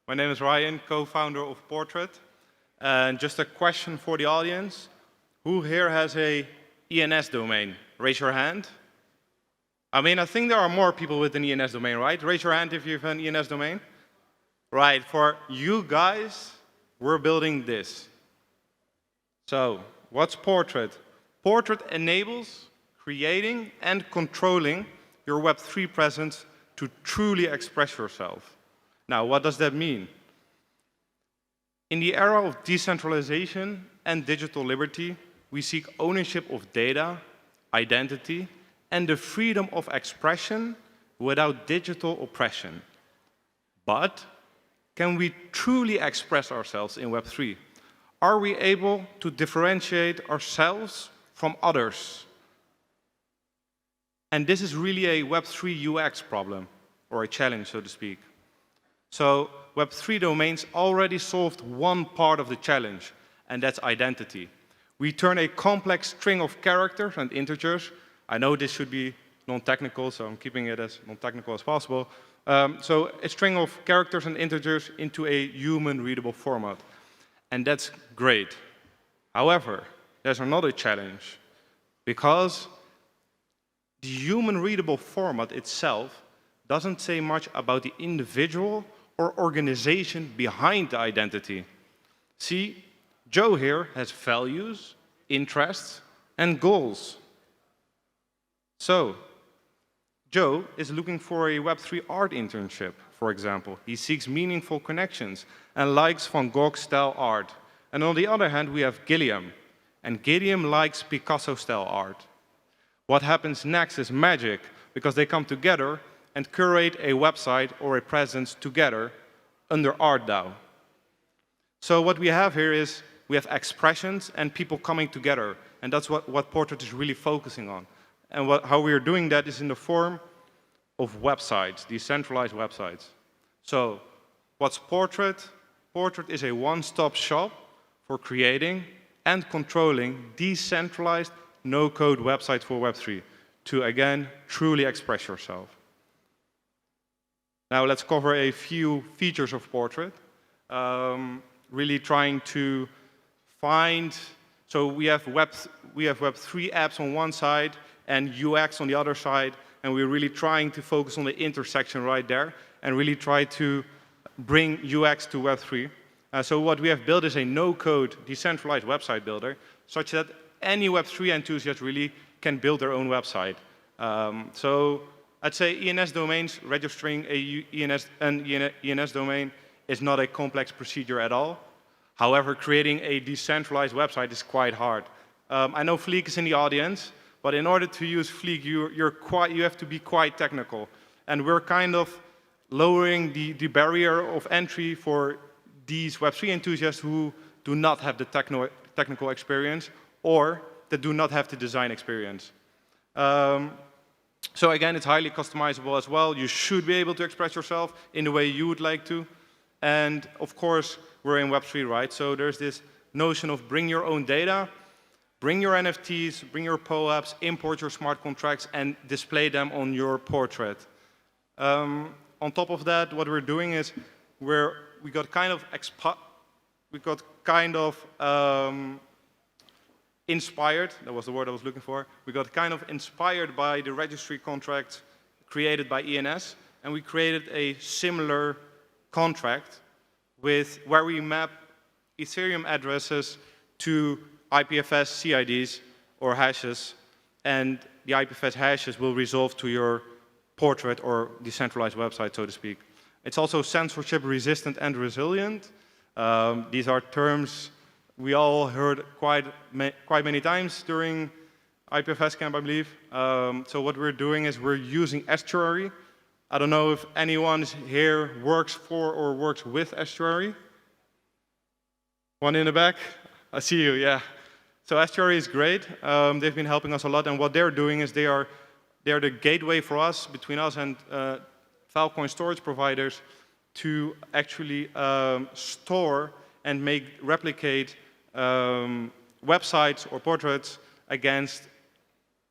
My name is Ryan, co-founder of Portrait. And just a question for the audience. Who here has a ENS domain? Raise your hand. I think there are more people with an ENS domain, right? Raise your hand if you have an ENS domain. Right, for you guys, we're building this. So, what's Portrait? Portrait enables creating and controlling your Web3 presence to truly express yourself. Now, what does that mean? In the era of decentralization and digital liberty, we seek ownership of data, identity, and the freedom of expression without digital oppression. But can we truly express ourselves in Web3? Are we able to differentiate ourselves from others? And this is really a Web3 UX problem, or a challenge, so to speak. So Web3 domains already solved one part of the challenge, and that's identity. We turn a complex string of characters and integers. I know this should be non-technical, so I'm keeping it as non-technical as possible. So a string of characters and integers into a human-readable format. And that's great. However, there's another challenge, because the human-readable format itself doesn't say much about the individual or organization behind the identity. See, Joe here has values, interests, and goals. So, Joe is looking for a Web3 art internship, for example. He seeks meaningful connections and likes Van Gogh-style art. And on the other hand, we have Gilliam, and Gilliam likes Picasso-style art. What happens next is magic, because they come together and curate a website or a presence together under ArtDAO. So what we have here is we have expressions and people coming together, and that's what Portrait is really focusing on. And how we are doing that is in the form of websites, decentralized websites. So what's Portrait? Portrait is a one-stop shop for creating and controlling decentralized no-code websites for Web3 to, again, truly express yourself. Now let's cover a few features of Portrait. Really trying to find, so we have Web3 apps on one side and UX on the other side, and we're really trying to focus on the intersection right there and really try to bring UX to Web3. So what we have built is a no-code decentralized website builder, such that any Web3 enthusiast really can build their own website. So I'd say ENS domains, registering an ENS domain is not a complex procedure at all. However, creating a decentralized website is quite hard. I know Fleek is in the audience, but in order to use Fleek, you have to be quite technical. And we're kind of lowering the barrier of entry for these Web3 enthusiasts who do not have the technical experience or that do not have the design experience. So again, it's highly customizable as well. You should be able to express yourself in the way you would like to. And of course, we're in Web3, right? So there's this notion of bring your own data, bring your NFTs, bring your POAPs, import your smart contracts, and display them on your portrait. On top of that, what we're doing is we got kind of inspired, that was the word I was looking for. We got kind of inspired by the registry contract created by ENS, and we created a similar contract where we map Ethereum addresses to IPFS CIDs or hashes, and the IPFS hashes will resolve to your portrait or decentralized website, so to speak. It's also censorship resistant and resilient. These are terms we all heard quite many times during IPFS camp, I believe. So what we're doing is we're using Estuary. I don't know if anyone here works for or works with Estuary. One in the back? I see you, yeah. So Estuary is great. They've been helping us a lot, and what they're doing is they are the gateway for us, between us and Filecoin storage providers, to actually store and replicate websites or portraits against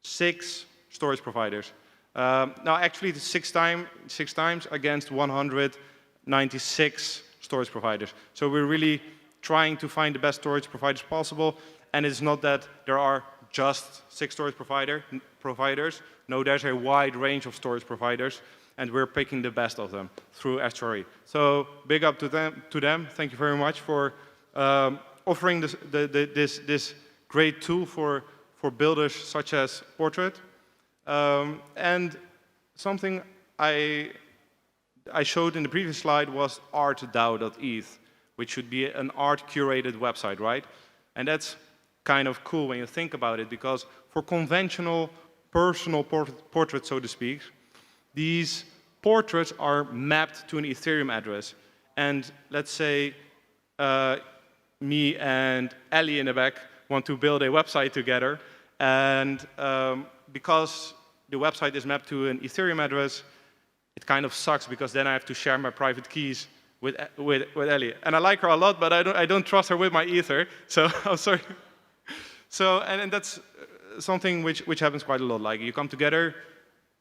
6 storage providers. Now, actually, it's six times against 196 storage providers. So we're really trying to find the best storage providers possible, and it's not that there are just 6 storage providers. No, there's a wide range of storage providers, and we're picking the best of them through Estuary. So big up to them. Thank you very much for offering this great tool for builders such as Portrait. And something I showed in the previous slide was art.dao.eth, which should be an art-curated website, right? And that's kind of cool when you think about it, because for conventional personal portraits, so to speak, these portraits are mapped to an Ethereum address. And let's say me and Ellie in the back want to build a website together, and because the website is mapped to an Ethereum address, it kind of sucks, because then I have to share my private keys with Ellie. And I like her a lot, but I don't trust her with my Ether, so I'm sorry. So, and that's something which happens quite a lot. Like, you come together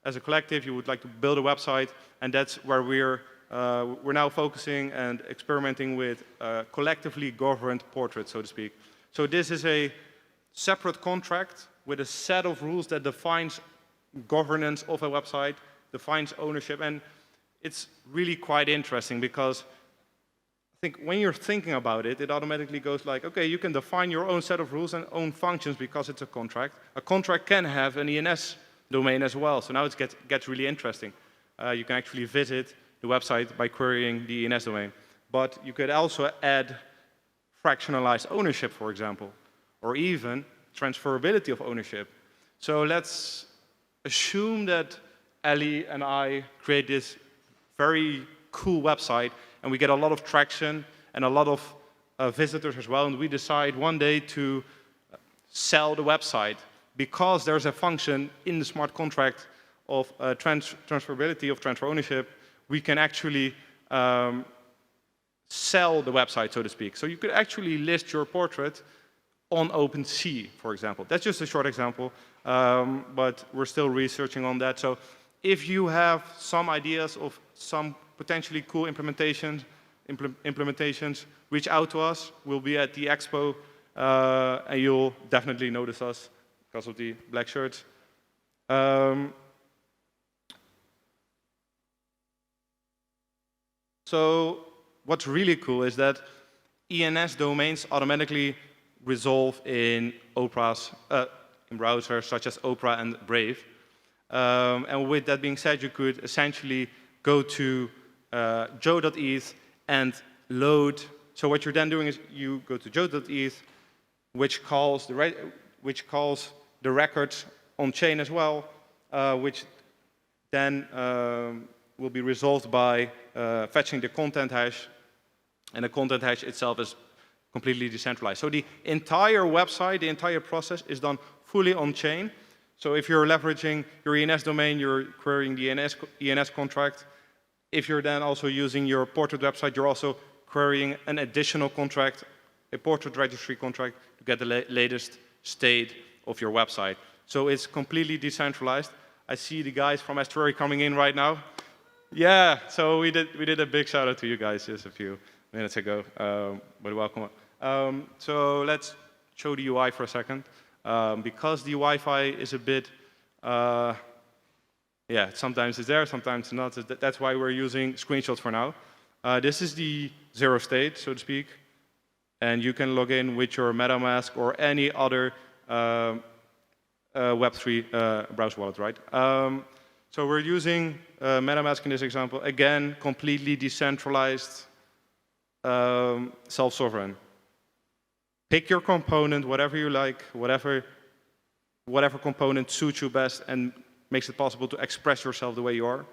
as a collective, you would like to build a website, and that's where we're now focusing and experimenting with collectively governed portraits, so to speak. So this is a separate contract with a set of rules that defines governance of a website, defines ownership, and it's really quite interesting, because I think when you're thinking about it, it automatically goes like, okay, you can define your own set of rules and own functions because it's a contract. A contract can have an ENS domain as well, so now it gets really interesting. You can actually visit the website by querying the ENS domain. But you could also add fractionalized ownership, for example, or even transferability of ownership. So let's assume that Ellie and I create this very cool website, and we get a lot of traction and a lot of visitors as well, and we decide one day to sell the website because there's a function in the smart contract of transferability of transfer ownership. We can actually sell the website, so to speak. So you could actually list your portrait on OpenSea, for example. That's just a short example, but we're still researching on that. So if you have some ideas of some potentially cool implementations, reach out to us. We'll be at the expo, and you'll definitely notice us because of the black shirts. So what's really cool is that ENS domains automatically resolve in Opera's, in browsers such as Opera and Brave. And with that being said, you could essentially go to joe.eth and load. So what you're then doing is you go to joe.eth, which calls the records on chain as well, which then will be resolved by fetching the content hash, and the content hash itself is completely decentralized. So the entire website, the entire process is done fully on chain. So if you're leveraging your ENS domain, you're querying the ENS contract. If you're then also using your portrait website, you're also querying an additional contract, a portrait registry contract, to get the latest state of your website. So it's completely decentralized. I see the guys from Estuary coming in right now. Yeah, so we did a big shout out to you guys just a few minutes ago, but welcome. So let's show the UI for a second. Because the Wi-Fi is a bit, yeah, sometimes it's there, sometimes it's not. That's why we're using screenshots for now. This is the zero state, so to speak, and you can log in with your MetaMask or any other Web3 browser wallet, right? So we're using MetaMask in this example. Again, completely decentralized, self-sovereign. Pick your component, whatever you like, whatever component suits you best and makes it possible to express yourself the way you are.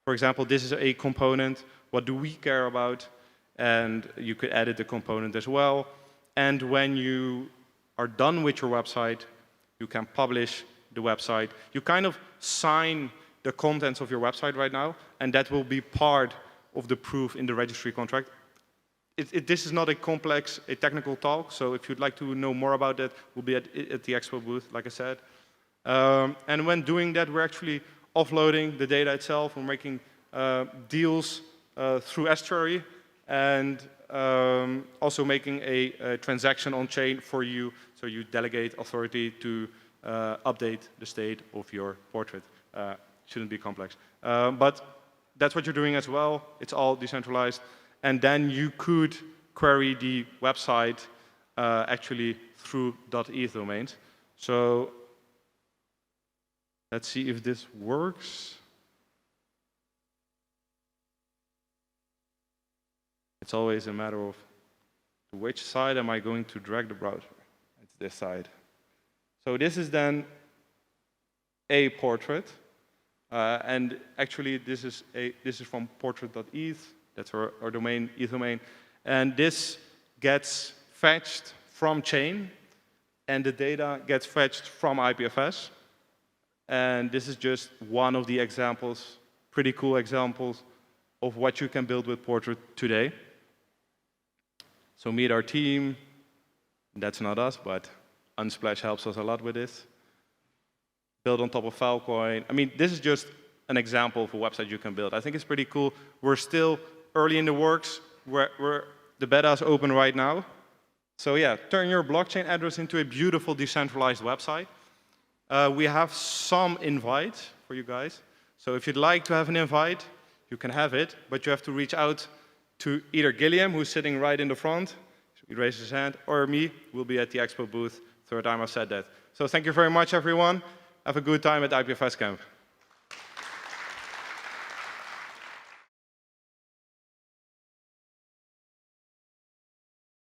For example, this is a component. What do we care about? And you could edit the component as well. And when you are done with your website, you can publish the website. You kind of sign the contents of your website right now, and that will be part of the proof in the registry contract. This is not a complex, technical talk, so if you'd like to know more about that, we'll be at the expo booth, like I said. And when doing that, we're actually offloading the data itself. We're making deals through Estuary, and also making a transaction on chain for you, so you delegate authority to update the state of your portrait. Shouldn't be complex. But that's what you're doing as well. It's all decentralized. And then you could query the website actually through .eth domains. So let's see if this works. It's always a matter of to which side am I going to drag the browser? It's this side. So this is then a portrait. And actually, this is from portrait.eth. That's our domain, ETH domain. And this gets fetched from chain, and the data gets fetched from IPFS. And this is just one of the examples, pretty cool examples, of what you can build with Portrait today. So meet our team. That's not us, but Unsplash helps us a lot with this. Build on top of Filecoin. I mean, this is just an example of a website you can build. I think it's pretty cool. We're still early in the works. The beta is open right now. So yeah, turn your blockchain address into a beautiful decentralized website. We have some invites for you guys. So if you'd like to have an invite, you can have it, but you have to reach out to either Gilliam, who's sitting right in the front, he raises his hand, or me. We'll be at the expo booth. Third time I've said that. So thank you very much, everyone. Have a good time at IPFS Camp.